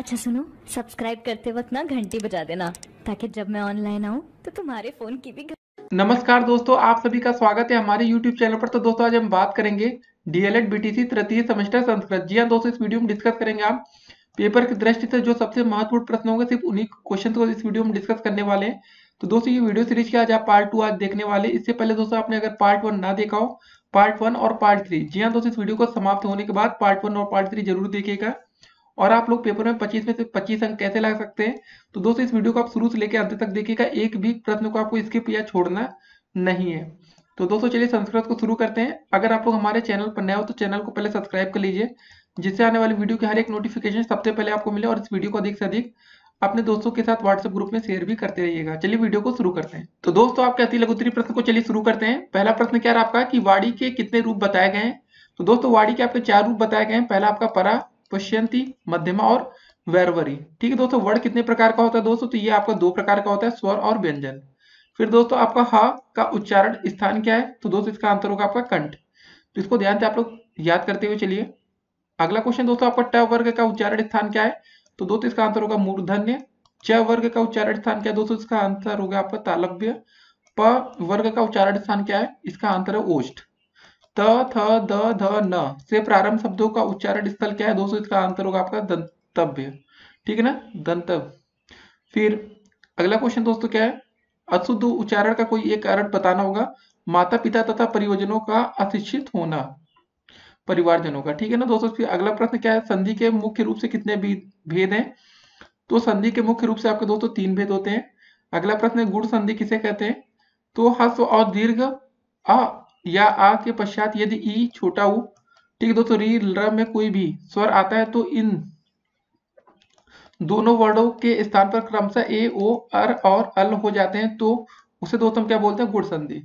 अच्छा सुनो, सब्सक्राइब करते वक्त ना घंटी बजा देना ताकि जब मैं ऑनलाइन आऊँ तो तुम्हारे फोन की भी नमस्कार दोस्तों, आप सभी का स्वागत है हमारे YouTube चैनल पर। तो दोस्तों आज हम बात करेंगे डीएलएड बीटीसी तृतीय सेमेस्टर संस्कृत। जी हाँ दोस्तों, इस वीडियो में डिस्कस करेंगे हम पेपर की दृष्टि से जो सबसे महत्वपूर्ण प्रश्न होंगे, सिर्फ उन्हीं क्वेश्चन को इस वीडियो में डिस्कस करने वाले हैं। तो दोस्तों ये वीडियो सीरीज के आज आप पार्ट 2 आज देखने वाले। इससे पहले दोस्तों आपने अगर पार्ट 1 ना देखा हो, पार्ट 1 और पार्ट 3, जी हाँ दोस्तों, इस वीडियो को समाप्त होने के बाद पार्ट 1 और पार्ट 3 जरूर देखिएगा। और आप लोग पेपर में 25 में से 25 अंक कैसे ला सकते हैं, तो दोस्तों इस वीडियो को आप शुरू से लेकर अंत तक देखिएगा। एक भी प्रश्न को आपको स्किप या छोड़ना नहीं है। तो दोस्तों चलिए संस्कृत को शुरू करते हैं। अगर आप लोग हमारे चैनल पर नए हो तो चैनल को पहले सब्सक्राइब कर लीजिए, जिससे आने वाली वीडियो की हर एक नोटिफिकेशन सबसे पहले आपको मिले। और इस वीडियो को अधिक से अधिक अपने दोस्तों के साथ व्हाट्सएप ग्रुप में शेयर भी करते रहिएगा। चलिए वीडियो को शुरू करते हैं। तो दोस्तों आपके अति लघु उत्तरीय प्रश्न को चलिए शुरू करते हैं। पहला प्रश्न क्या रहा आपका कि वाणी के कितने रूप बताए गए हैं। तो दोस्तों वाणी के आपके 4 रूप बताए गए हैं। पहला आपका परा, पुष्यंती, मध्यमा और वैरवरी। ठीक है दोस्तों, वर्ड कितने प्रकार का होता है दोस्तों, तो ये आपका 2 प्रकार का होता है, स्वर और व्यंजन। फिर दोस्तों आपका ह का उच्चारण स्थान क्या है, तो दोस्तों इसका आंसर होगा आपका कंठ। तो इसको ध्यान से आप लोग याद करते हुए चलिए। अगला क्वेश्चन दोस्तों आपका ट वर्ग का उच्चारण स्थान क्या है, तो दोस्तों इसका आंसर होगा मूर्धन्य। च वर्ग का उच्चारण स्थान क्या है दोस्तों, इसका आंसर होगा आपका तालव्य। प वर्ग का उच्चारण स्थान क्या है, इसका आंसर है ओष्ठ। त थ द ध न से प्रारंभ शब्दों का उच्चारण स्थल क्या है दोस्तों, इसका आंसर होगा आपका दंतव्य। ठीक है ना, दंतव्य। फिर अगला क्वेश्चन दोस्तों क्या है, अशुद्ध उच्चारण का कोई एक कारण बताना होगा। माता पिता तथा परियोजनों का अशिक्षित होना, परिवारजनों का। ठीक है ना दोस्तों। फिर अगला प्रश्न क्या है, संधि के मुख्य रूप से कितने भेद हैं, तो संधि के मुख्य रूप से आपके दोस्तों 3 भेद होते हैं। अगला प्रश्न है गुण संधि किसे कहते हैं, तो ह्रस्व और दीर्घ अ या आ के पश्चात यदि ई छोटा ऊ, ठीक है दोस्तों, री र में कोई भी स्वर आता है तो इन दोनों वर्डों के स्थान पर क्रमशः ए ओ अर और अल हो जाते हैं, तो उसे दोस्तों हम क्या बोलते हैं, गुण संधि।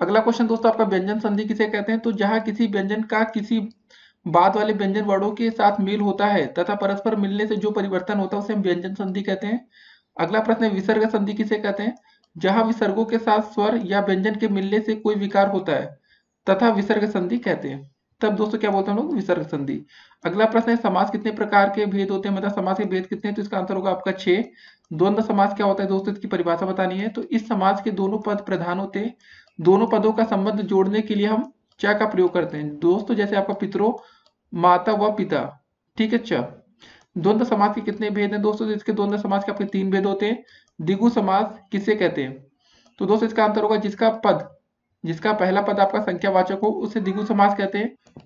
अगला क्वेश्चन दोस्तों आपका व्यंजन संधि किसे कहते हैं, तो जहां किसी व्यंजन का किसी बाद वाले व्यंजन वर्णों के साथ मेल होता है तथा परस्पर मिलने से जो परिवर्तन होता है उसे हम व्यंजन संधि कहते हैं। अगला प्रश्न है विसर्ग संधि किसे कहते हैं, जहां विसर्गों के साथ स्वर या व्यंजन के मिलने से कोई विकार होता है तथा विसर्ग संधि कहते हैं। तब दोस्तों क्या बोलते हैं हम लोग, विसर्ग संधि। अगला प्रश्न है समास कितने प्रकार के भेद होते हैं, मतलब समास के भेद कितने हैं, तो इसका आंसर होगा आपका 6। द्वंद्व समास क्या होता है दोस्तों, इसकी परिभाषा बतानी है। तो इस समास के दोनों पद प्रधान होते हैं। दोनों पदों का संबंध जोड़ने के लिए हम च का प्रयोग करते हैं दोस्तों, जैसे आपका पितरों, माता व पिता। ठीक है, च। द्वंद्व समास के कितने भेद हैं दोस्तों, तो इसके द्वंद्व समास के आपके 3 भेद होते हैं। द्विगु समास किसे कहते हैं, तो दोस्तों इसका आंसर होगा जिसका पहला पद आपका संख्यावाचक हो उसे द्विगु समास कहते हैं।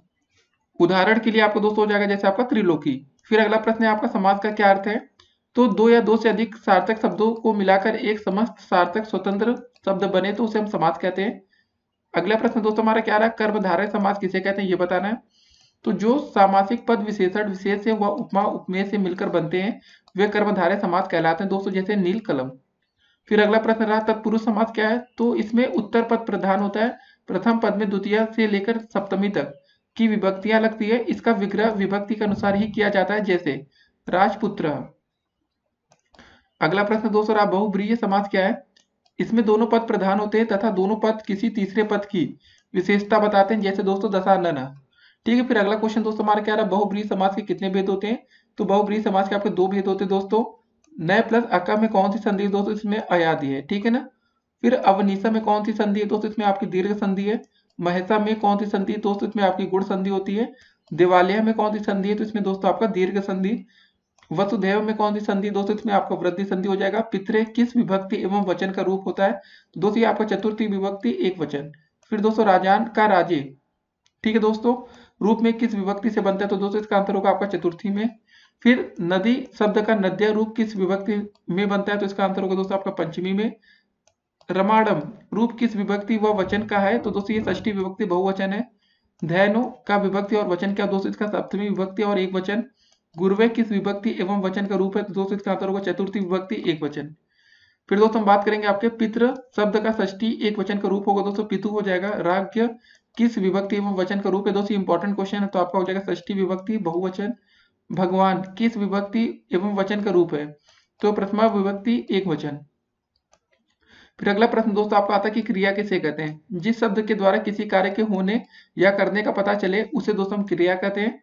उदाहरण के लिए आपको दोस्तों हो जाएगा जैसे आपका त्रिलोकी। फिर अगला प्रश्न है आपका समास का क्या अर्थ है, तो 2 या 2 से अधिक सार्थक शब्दों को मिलाकर एक समस्त सार्थक स्वतंत्र शब्द बने तो उसे हम समास कहते हैं। अगला प्रश्न दोस्तों हमारा क्या रहा, कर्मधारय समास किसे कहते हैं ये बताना है। तो जो सामासिक पद विशेषण विशेष से व उपमा उपमेय से मिलकर बनते हैं वे कर्मधारय समास कहलाते हैं दोस्तों, जैसे नील कलम। फिर अगला प्रश्न रहा तत्पुरुष समास क्या है, तो इसमें उत्तर पद प्रधान होता है। प्रथम पद में द्वितीय से लेकर सप्तमी तक की विभक्तियां लगती है। इसका विग्रह विभक्ति के अनुसार ही किया जाता है, जैसे राजपुत्र। अगला प्रश्न दोस्तों रहा बहुब्रीहि समास क्या है, इसमें दोनों पद प्रधान होते हैं तथा दोनों पद किसी तीसरे पद की विशेषता बताते हैं, जैसे दोस्तों दशानन। ठीक है, फिर अगला क्वेश्चन दोस्तों हमारा क्या रहा, बहुब्रीहि समास के कितने भेद होते हैं, तो बहुब्रीहि समास के आपके 2 भेद होते हैं दोस्तों। नए प्लस अका में कौन सी संधि है दोस्तों, इसमें अयादि है। ठीक है ना। फिर अवनीसा में कौन सी संधि है दोस्तों, इसमें आपकी दीर्घ संधि है। महसा में कौन सी संधि है दोस्तों, इसमें आपकी गुण संधि होती है। दिवालिया में कौन सी संधि है, तो इसमें दोस्तों आपका दीर्घ संधि। वसुधैव में कौन सी संधि दोस्तों, इसमें आपका वृद्धि संधि हो जाएगा। पितरे किस विभक्ति एवं वचन का रूप होता है, तो दोस्तों ये आपका चतुर्थी विभक्ति एक वचन। फिर दोस्तों राजान का राजे, ठीक है दोस्तों, रूप में किस विभक्ति से बनता है, तो दोस्तों इसका आंसर होगा आपका चतुर्थी में। फिर नदी शब्द का नद्या रूप किस विभक्ति में बनता है, तो इसका आंसर होगा दोस्तों आपका पंचमी में। रमाडम रूप किस विभक्ति व वचन का है, तो दोस्तों ये षष्ठी विभक्ति बहुवचन है। धैनो का विभक्ति और वचन क्या दोस्तों, इसका सप्तमी विभक्ति और एक वचन। गुरुवे किस विभक्ति एवं वचन का रूप है, तो दोस्तों इसका आंसर होगा चतुर्थी विभक्ति एक वचन। फिर दोस्तों हम बात करेंगे आपके पितृ शब्द का षष्ठी एक वचन का रूप होगा दोस्तों पितु हो जाएगा। राज्य किस विभक्ति एवं वचन का रूप है, दोस्तों इंपॉर्टेंट क्वेश्चन है, तो आपका हो जाएगा षष्ठी विभक्ति बहुवचन। भगवान किस विभक्ति एवं वचन का रूप है, तो प्रथमा विभक्ति एक वचन। फिर अगला प्रश्न दोस्तों आपका आता है कि क्रिया किसे कहते हैं, जिस शब्द के द्वारा किसी कार्य के होने या करने का पता चले उसे दोस्तों हम क्रिया कहते हैं।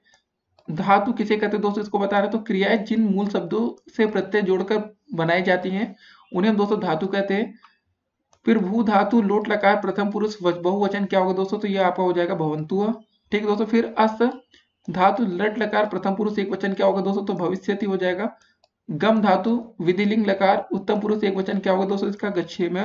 धातु किसे कहते हैं दोस्तों, इसको बता रहे हैं। तो क्रियाएं जिन मूल शब्दों से प्रत्यय जोड़कर बनाई जाती हैं उन्हें हम दोस्तों धातु कहते हैं। फिर भू धातु लोट लकार प्रथम पुरुष बहुवचन क्या होगा दोस्तों, तो ये आपका हो जाएगा भवंतुः। ठीक है दोस्तों। फिर अस धातु लट लकार प्रथम पुरुष एक वचन क्या होगा दोस्तों, तो भविष्यति हो जाएगा। गम धातु विधिलिंग लकार उत्तम पुरुष एक वचन क्या होगा दोस्तों, इसका गच्छेम।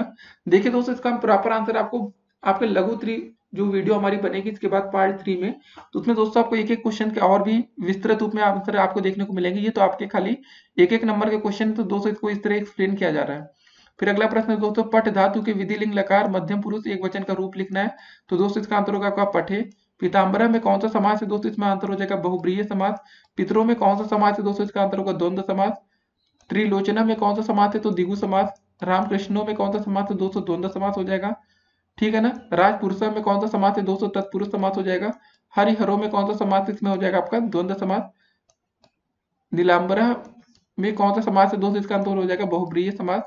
देखिए दोस्तों, इसका प्रॉपर आंसर आपको आपके लघु त्री जो वीडियो हमारी बनेगी इसके बाद पार्ट 3 में, तो उसमें दोस्तों आपको एक एक क्वेश्चन के और भी विस्तृत रूप में आंसर आपको देखने को मिलेंगे। ये तो आपके खाली एक एक नंबर के क्वेश्चन, तो दोस्तों इसको इस तरह एक्सप्लेन किया जा रहा है। फिर अगला प्रश्न है दोस्तों, पट धातु के विधिलिंग लकार मध्यम पुरुष एक वचन का रूप लिखना है। तो दोस्तों इसका आंसर होगा आपका पठे। पीताम्बरा में कौन सा समास है दोस्तों, इसमें आंसर हो जाएगा बहुब्रीहि समास। पितरों में कौन सा समास है दोस्तों, इसका आंसर होगा द्वंद्व समास। त्रिलोचना में कौन सा समास है, तो द्विगु समास। रामकृष्णों में कौन सा समास है दोस्तों, द्वंद्व समास हो जाएगा। ठीक है ना। राजपुरुषों में कौन सा समास है दोस्तों, तत्पुरुष समास हो जाएगा। हरिहरों में कौन सा समास है, इसमें हो जाएगा आपका द्वंद्व समास। नीलांबरा में कौन सा समास है दोस्तों, इसका आंसर हो जाएगा बहुब्रीहि समास।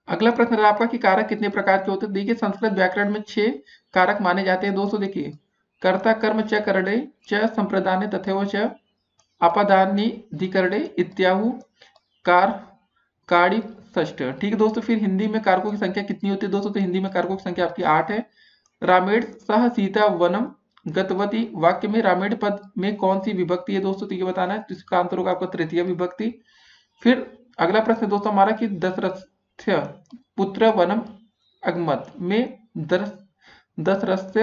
अगला प्रश्न है आपका कि कारक कितने प्रकार के होते हैं। देखिए संस्कृत व्याकरण में 6 कारक माने जाते हैं दोस्तों। देखिए कर्ता कर्म च करणे च संप्रदाने तथैव च अपदानी धिकरणे इत्याहु कार काड़ी षष्ठ। ठीक है दोस्तों। फिर हिंदी में कारकों की संख्या कितनी होती है दोस्तों, तो हिंदी में कारकों की संख्या आपकी 8 है। रामेण सह सीता वनम गतवती वाक्य में रामेण पद में कौन सी विभक्ति है दोस्तों, तो ये बताना है। तो इसका आंसर होगा आपका तृतीय विभक्ति। फिर अगला प्रश्न दोस्तों हमारा कि दशरथ पुत्र वनम अगमत में दशरथ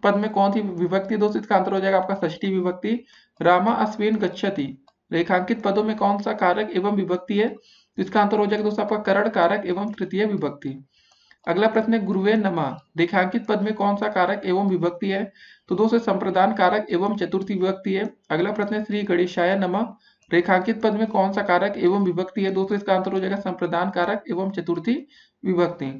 पद में कौन सी विभक्ति दोस्तों, इसका आंसर हो जाएगा आपका षष्ठी विभक्ति। रामा अश्विन गच्छति रेखांकित पदों में कौन सा कारक एवं विभक्ति है, तो इसका आंसर हो जाएगा दोस्तों आपका करण कारक एवं तृतीय विभक्ति। अगला प्रश्न है गुरुवे नमः रेखांकित पद में कौन सा कारक एवं विभक्ति है, तो दोस्तों संप्रदान कारक एवं चतुर्थी विभक्ति है। अगला प्रश्न है श्री गणेशाय नमः रेखांकित पद में कौन सा कारक एवं विभक्ति है, दोस्तों इसका आंसर हो जाएगा संप्रदान कारक एवं चतुर्थी विभक्ति।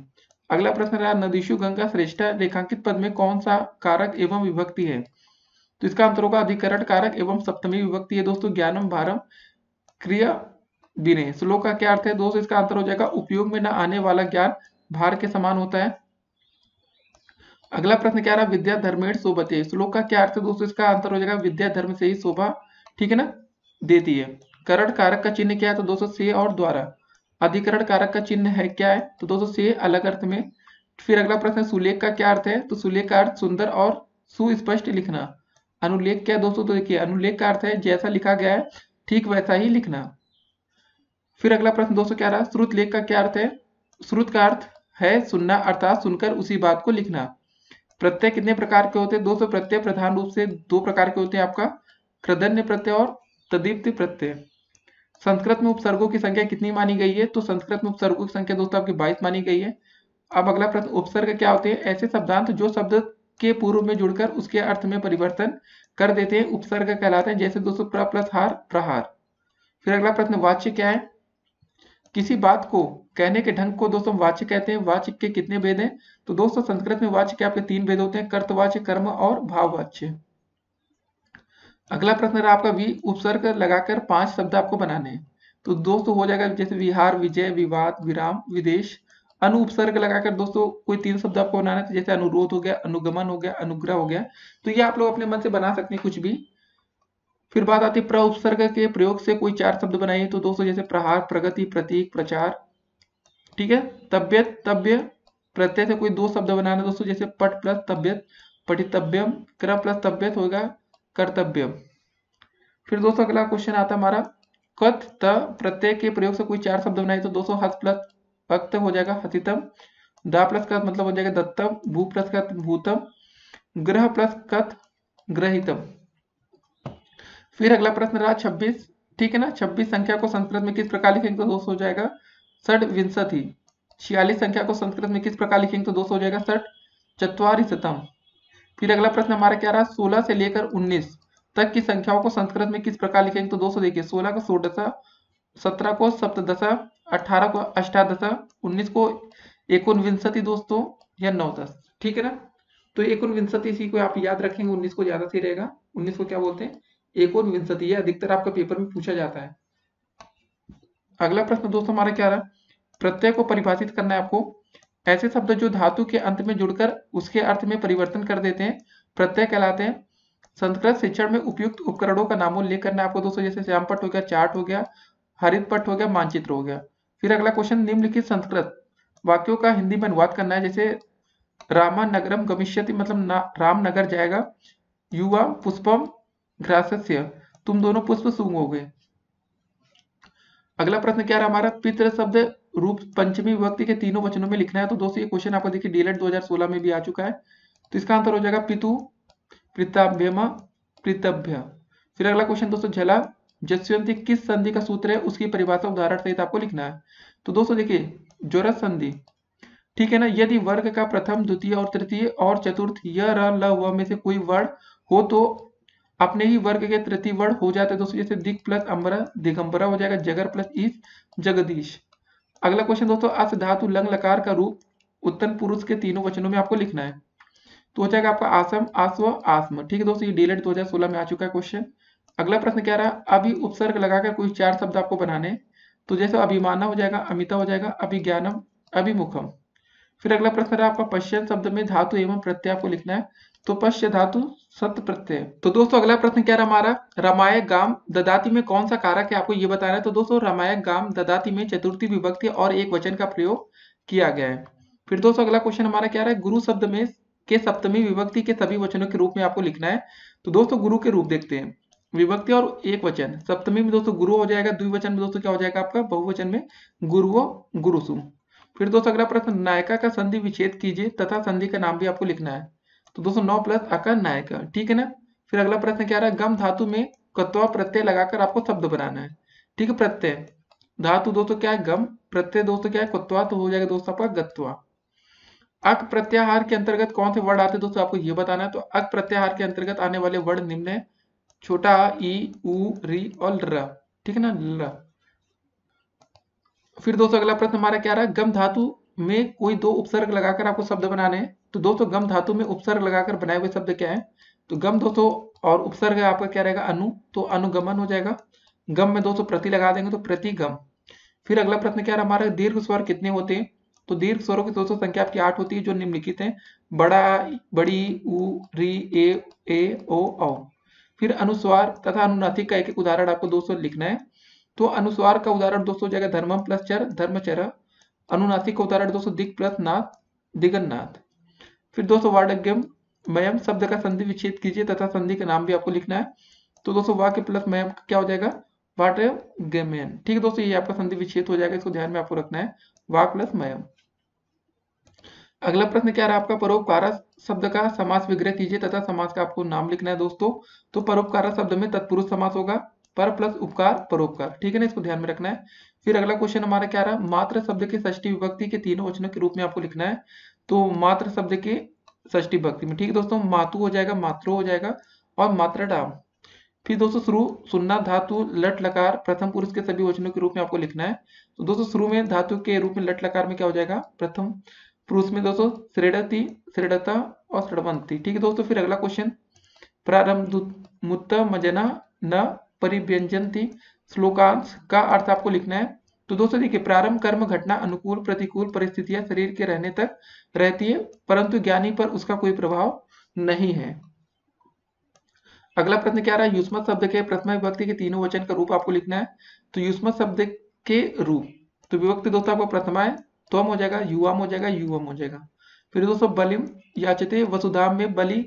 अगला प्रश्न रहा नदीशु गंगा श्रेष्ठ रेखांकित पद में कौन सा कारक एवं विभक्ति है, तो इसका आंसर होगा अधिकरण कारक एवं सप्तमी विभक्ति है दोस्तों। ज्ञानम भारम क्रिया विनय श्लोक का क्या अर्थ है दोस्तों, इसका आंसर हो जाएगा उपयोग में न आने वाला ज्ञान भार के समान होता है। अगला प्रश्न क्या रहा विद्या धर्मेण शोभते श्लोक का क्या अर्थ है दोस्तों, इसका आंसर हो जाएगा विद्या धर्म से ही शोभा ठीक है ना देती है। करण कारक का चिन्ह क्या है, तो दोस्तों से और द्वारा। अधिकरण कारक का चिन्ह है क्या है, तो दोस्तों से अलग अर्थ में। फिर अगला प्रश्न सुलेख का क्या अर्थ है, तो सुलेख का अर्थ सुंदर और सुस्पष्ट लिखना। अनुलेख क्या दोस्तों, तो देखिए अनुलेख का अर्थ है जैसा लिखा गया है ठीक वैसा ही लिखना। फिर अगला प्रश्न दोस्तों क्या रहा श्रुत लेख का क्या अर्थ है, श्रुत का अर्थ है सुनना अर्थात सुनकर उसी बात को लिखना। प्रत्यय कितने प्रकार के होते हैं दोस्तों, प्रत्यय प्रधान रूप से 2 प्रकार के होते हैं आपका कृदन्य प्रत्यय और तदीप्ति प्रत्यय। संस्कृत में उपसर्गों की संख्या कितनी मानी गई है, तो संस्कृत में उपसर्गों की संख्या दोस्तों आपकी 22 मानी गई है। अब अगला प्रश्न उपसर्ग क्या होते हैं, ऐसे शब्दांत जो शब्द के पूर्व में जुड़कर उसके अर्थ में परिवर्तन कर देते हैं उपसर्ग कहलाते हैं, जैसे दोस्तों प्र प्लस हार प्रहार। फिर अगला प्रश्न वाच्य क्या है, किसी बात को कहने के ढंग को दोस्तों वाच्य कहते हैं। वाच्य के कितने भेद हैं, तो दोस्तों संस्कृत में वाच्य के आपके 3 भेद होते हैं कर्तवाच्य कर्म और भाववाच्य। अगला प्रश्न रहा आपका वी उपसर्ग लगाकर 5 शब्द आपको बनाने हैं, तो दोस्तों हो जाएगा जैसे विहार विजय विवाद विराम विदेश। अनु उपसर्ग लगाकर दोस्तों कोई 3 शब्द आपको बनाना है, जैसे अनुरोध हो गया अनुगमन हो गया अनुग्रह हो गया, तो ये आप लोग अपने मन से बना सकते हैं कुछ भी। फिर बात आती है प्र उपसर्ग के प्रयोग से कोई 4 शब्द बनाइए, तो दोस्तों जैसे प्रहार प्रगति प्रतीक प्रचार ठीक है। तबियत तब्य प्रत्यय से कोई 2 शब्द बनाना दोस्तों, जैसे पट प्लस तबियत पठितव्यम कर प्लस तबियत होगा कर्तव्यम। फिर दोस्तों अगला क्वेश्चन आता है हमारा कत त प्रत्यय के प्रयोग से कोई 4 शब्द बनाए, तो दोस्तों हस प्लस वक्त हो जाएगा हसितम, दा प्लस का मतलब हो जाएगा दत्तम, भू प्लस का भूतम, ग्रह प्लस कत ग्रहितम। फिर अगला प्रश्न रहा 26 ठीक है ना। 26 संख्या को संस्कृत में किस प्रकार लिखेंगे, तो दोस्तों हो जाएगा षड्विंशति। 46 संख्या को संस्कृत में किस प्रकार लिखेंगे, तो दोस्तों हो जाएगा षट चत्वारिशतम। फिर अगला प्रश्न हमारा क्या रहा 16 से लेकर 19 तक की संख्याओं को संस्कृत में किस प्रकार लिखेंगे, तो दोस्तों देखिए 16 को षोडशा, 17 को सप्तदशा, 18 को अष्टादशा, 19 को एकोनविंशति दोस्तों या नवदश ठीक है ना। तो एकोनविंशति इसी को आप याद रखेंगे, 19 को ज्यादा सही रहेगा। 19 को क्या बोलते हैं एकोनविंशति, ये अधिकतर आपका पेपर में पूछा जाता है। अगला प्रश्न दोस्तों हमारा क्या रहा प्रत्यय को परिभाषित करना है आपको। ऐसे शब्द जो धातु के अंत में जुड़कर उसके अर्थ में परिवर्तन कर देते हैं प्रत्यय कहलाते हैं। संस्कृत शिक्षण में उपयुक्त उपकरणों का नामोल्लेख करना है आपको दोस्तों, जैसे श्यामपट्ट हो गया, चार्ट हो गया, हरित पट्ट हो गया, मानचित्र हो गया। फिर अगला क्वेश्चन, निम्नलिखित संस्कृत वाक्यों का हिंदी में अनुवाद करना है, जैसे रामा नगरम गमिष्यति मतलब रामनगर जाएगा, युवा पुष्पम घ्रासस्य तुम दोनों पुष्प सूंघोगे। अगला प्रश्न क्या रहा हमारा, पितृ शब्द रूप पंचमी विभक्ति के तीनों वचनों में लिखना है। तो दोस्तों ये क्वेश्चन आपको देखिए डीएलएड 2016 में भी आ चुका है। तो इसका आंसर हो जाएगा पितु पिताभ्यम पितभ्य। फिर अगला क्वेश्चन दोस्तों, झला जस्वंती किस संधि का सूत्र है, उसकी परिभाषा उदाहरण सहित आपको लिखना है। तो दोस्तों देखिए जोरस संधि, ठीक है ना, यदि वर्ग का प्रथम द्वितीय और तृतीय और चतुर्थ य र ल व में से कोई वर्ण हो तो अपने ही वर्ग के तृतीय वर्ण हो जाते हैं दोस्तों, जैसे दिक प्लस अम्बरा दिगंबरा हो जाएगा, जगर प्लस ईश जगदीश। अगला क्वेश्चन दोस्तों, अस धातु लंग लकार का रूप उत्तम पुरुष के तीनों वचनों में आपको लिखना है। तो हो जाएगा आपका आसम आस्व आस्म। ठीक है दोस्तों, ये डीएलएड 2016 में आ चुका है क्वेश्चन। अगला प्रश्न क्या रहा, अभी उपसर्ग लगाकर कोई 4 शब्द आपको बनाने। तो जैसे अभिमाना हो जाएगा, अमिता हो जाएगा, अभिज्ञानम, अभिमुखम। फिर अगला प्रश्न रहा आपका पश्चिम शब्द में धातु एवं प्रत्यय आपको लिखना है। तो पश्य धातु सत प्रत्यय। तो दोस्तों अगला प्रश्न क्या रहा हमारा, रमाय गाम ददाति में कौन सा कारक है आपको ये बताना है। तो दोस्तों रमाय गाम ददाति में चतुर्थी विभक्ति और एक वचन का प्रयोग किया गया है। फिर दोस्तों अगला क्वेश्चन हमारा क्या रहा है, गुरु शब्द में के सप्तमी विभक्ति के सभी वचनों के रूप में आपको लिखना है। तो दोस्तों गुरु के रूप देखते हैं, विभक्ति और एक वचन। सप्तमी में दोस्तों गुरु हो जाएगा, द्विवचन में दोस्तों क्या हो जाएगा आपका, बहुवचन में गुरुओ गुरुसु। फिर दोस्तों अगला प्रश्न, नायका का संधि विच्छेद कीजिए तथा संधि का नाम भी आपको लिखना है। तो दोस्तों 9 प्लस अका नायका, ठीक है ना। फिर अगला प्रश्न क्या रहा है, गम धातु में कत्वा प्रत्यय लगाकर आपको शब्द बनाना है। ठीक है, प्रत्यय धातु दोस्तों क्या है गम, प्रत्यय दोस्तों क्या है कत्वा, तो हो जाएगा दोस्तों आपका गत्वा। अक प्रत्याहार के अंतर्गत कौन से वर्ण आते हैं दोस्तों आपको ये बताना है। तो अक प्रत्याहार के अंतर्गत आने वाले वर्ण निम्न है, छोटा ई उ री और र, ठीक है ना, ल। फिर दोस्तों अगला प्रश्न हमारा क्या रहा है, गम धातु में कोई 2 उपसर्ग लगाकर आपको शब्द बनाने हैं। तो दोस्तों गम धातु में उपसर्ग लगाकर बनाए हुए शब्द क्या है। तो गम दोस्तों और उपसर्ग है आपका क्या रहेगा अनु, तो अनुगमन हो जाएगा। गम में दोस्तों प्रति लगा देंगे तो प्रतिगम। फिर अगला प्रश्न क्या रहा हमारा, दीर्घ स्वर कितने होते हैं। तो दीर्घ स्वरों की दोस्तों संख्या आपकी 8 होती है जो निम्नलिखित है, बड़ा बड़ी उ री ए ओ औ। फिर अनुस्वार तथा अनुनासिक का एक एक उदाहरण आपको दोस्तों लिखना है। तो अनुस्वार का उदाहरण दोस्तों हो जाएगा धर्मम प्लस चर धर्मचर। अनुनासिक का उदाहरण दोस्तों दिक प्लस नाथ दिगन्नाथ। फिर दोस्तों वार्डज्ञम मयम शब्द का संधि विच्छेद कीजिए तथा संधि का नाम भी आपको लिखना है। तो दोस्तों वाक्य प्लस मयम क्या हो जाएगा, वार्डज्ञमयन। ठीक है दोस्तों, ये आपका संधि विच्छेद हो जाएगा, इसको ध्यान में आपको रखना है, वाक प्लस मयम। अगला प्रश्न क्या रहा आपका, परोपकार शब्द का समास विग्रह कीजिए तथा समास का आपको नाम लिखना है दोस्तों। तो परोपकार शब्द में तत्पुरुष समास होगा, पर प्लस उपकार परोपकार, ठीक है ना, इसको ध्यान में रखना है। फिर अगला क्वेश्चन हमारा क्या रहा, मात्र शब्द के षष्ठी विभक्ति के तीनों वचनों के रूप में आपको लिखना है। तो मात्र शब्द के षष्ठी विभक्ति में, ठीक है दोस्तों, मातु हो जाएगा, मात्रो हो जाएगा और मात्रडाम। फिर दोस्तों शुरू सुन्ना धातु लट लकार प्रथम पुरुष के सभी वचनों के रूप में आपको लिखना है। तो दोस्तों शुरू में धातु के रूप में लट लकार में क्या हो जाएगा, प्रथम पुरुष में दोस्तों श्रेणति श्रेणता और श्रवंती। ठीक है दोस्तों, फिर अगला क्वेश्चन, प्रारंभ मुत्त मजना न परिव्यंजनती श्लोकांश का अर्थ आपको लिखना है। तो दोस्तों देखिए प्रारंभ कर्म घटना अनुकूल प्रतिकूल परिस्थितियां शरीर के रहने तक रहती है, परंतु ज्ञानी पर उसका कोई प्रभाव नहीं है। अगला प्रश्न क्या रहा है, युष्मत शब्द के प्रथमा विभक्ति के तीनों वचन का रूप आपको लिखना है। तो युष्मत शब्द के रूप, तो विभक्ति दोस्तों आपको प्रथमा है, त्वम हो जाएगा, युवाम हो जाएगा, युवम हो जाएगा। फिर दोस्तों बलिम याचते वसुधाम में बलि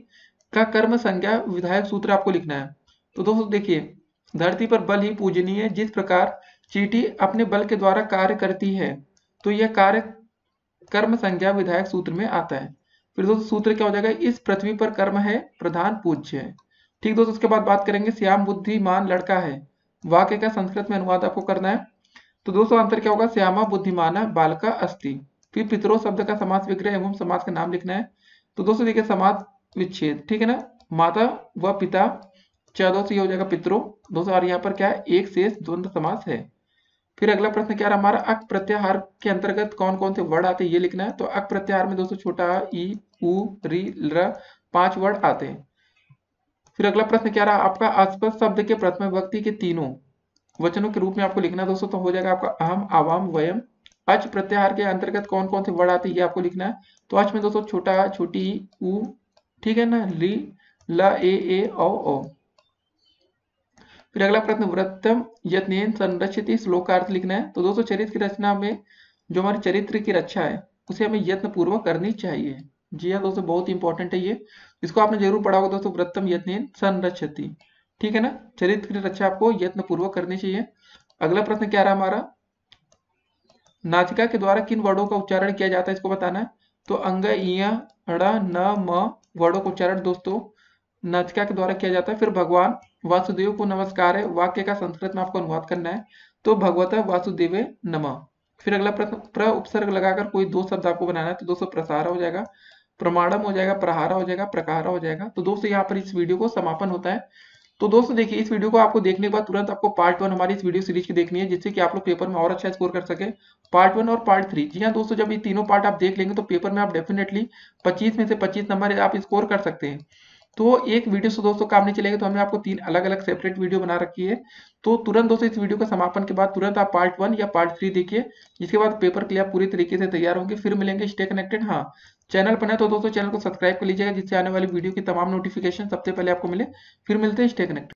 का कर्म संज्ञा विधायक सूत्र आपको लिखना है। तो दोस्तों देखिए धरती पर बल ही पूजनीय है, जिस प्रकार चींटी अपने बल के द्वारा कार्य करती है, तो यह कार्य कर्म संज्ञा विधायक सूत्र में आता है। फिर दोस्तों सूत्र क्या हो जाएगा, इस पृथ्वी पर कर्म है प्रधान पूज्य है। ठीक दोस्तों, उसके बाद बात करेंगे श्याम बुद्धिमान लड़का है, वाक्य का संस्कृत में अनुवाद आपको करना है। तो दोस्तों आंसर क्या होगा, श्यामा बुद्धिमाना बालका अस्ति। फिर पितरो शब्द का समास विग्रह एवं समास का नाम लिखना है। तो दोस्तों देखिए समास विच्छेद, ठीक है ना, माता व पिता दोस्तों ये हो जाएगा पितरो दोस्तों, और यहाँ पर क्या है एक शेष द्वंद्व समास है। फिर अगला प्रश्न क्या रहा हमारा, अक प्रत्याहार के अंतर्गत कौन कौन से वर्ड आते हैं ये लिखना है। तो अक प्रत्याहार में दोस्तों छोटा ई उ री र 5 वर्ड आते हैं। फिर अगला प्रश्न क्या रहा आपका, आसपास शब्द के प्रथम विभक्ति के तीनों वचनों के रूप में आपको लिखना है दोस्तों। तो हो जाएगा आपका अहम आवाम वयम। अच प्रत्याहार के अंतर्गत कौन कौन से वर्ड आते हैं ये आपको लिखना है। तो अच में दोस्तों छोटा छोटी उ, ठीक है ना, ली ल ए औ। फिर अगला प्रश्न, व्रतम यत्नेन संरक्षित, श्लोक का अर्थ लिखना है। तो दोस्तों चरित्र की रचना में जो हमारे चरित्र की रक्षा है उसे हमें यत्न पूर्वक करनी चाहिए। जी हाँ दोस्तों, बहुत इंपॉर्टेंट है ये, इसको आपने जरूर पढ़ा होगा दोस्तों, व्रतम यत्नेन संरक्षति, ठीक है ना। चरित्र की रक्षा आपको यत्न पूर्वक करनी चाहिए। अगला प्रश्न क्या रहा हमारा, नासिका के द्वारा किन वर्णों का उच्चारण किया जाता है इसको बताना है। तो अंग, इया, अड़, न, म वर्णों का उच्चारण दोस्तों नासिका के द्वारा किया जाता है। फिर भगवान वासुदेव को नमस्कार है, वाक्य का संस्कृत में आपको अनुवाद करना है। तो भगवता वासुदेवे नमः। फिर अगला प्रश्न, प्र उपसर्ग लगाकर कोई दो शब्द आपको बनाना है। तो दोस्तों प्रसारा हो जाएगा, प्रमाणम हो जाएगा, प्रहारा हो जाएगा, प्रकारा हो जाएगा। तो दोस्तों यहाँ पर इस वीडियो को समापन होता है। तो दोस्तों देखिए, इस वीडियो को आपको देखने के बाद तुरंत आपको पार्ट 1 हमारी इस वीडियो सीरीज की देखनी है, जिससे कि आप लोग पेपर में और अच्छा स्कोर कर सके। पार्ट 1 और पार्ट 3, जी हाँ दोस्तों, जब ये तीनों पार्ट आप देख लेंगे तो पेपर में आप डेफिनेटली 25 में से 25 नंबर आप स्कोर कर सकते हैं। तो एक वीडियो से दोस्तों काम नहीं चलेगा, तो हमने आपको 3 अलग अलग सेपरेट वीडियो बना रखी है। तो तुरंत दोस्तों इस वीडियो के समापन के बाद तुरंत आप पार्ट 1 या पार्ट 3 देखिए, जिसके बाद पेपर के लिए आप पूरी तरीके से तैयार होंगे। फिर मिलेंगे, स्टे कनेक्टेड। हाँ, चैनल पर है तो दोस्तों चैनल को सब्सक्राइब कर लीजिएगा, जिससे आने वाली वीडियो की तमाम नोटिफिकेशन सबसे पहले आपको मिले। फिर मिलते हैं, स्टे कनेक्टेड।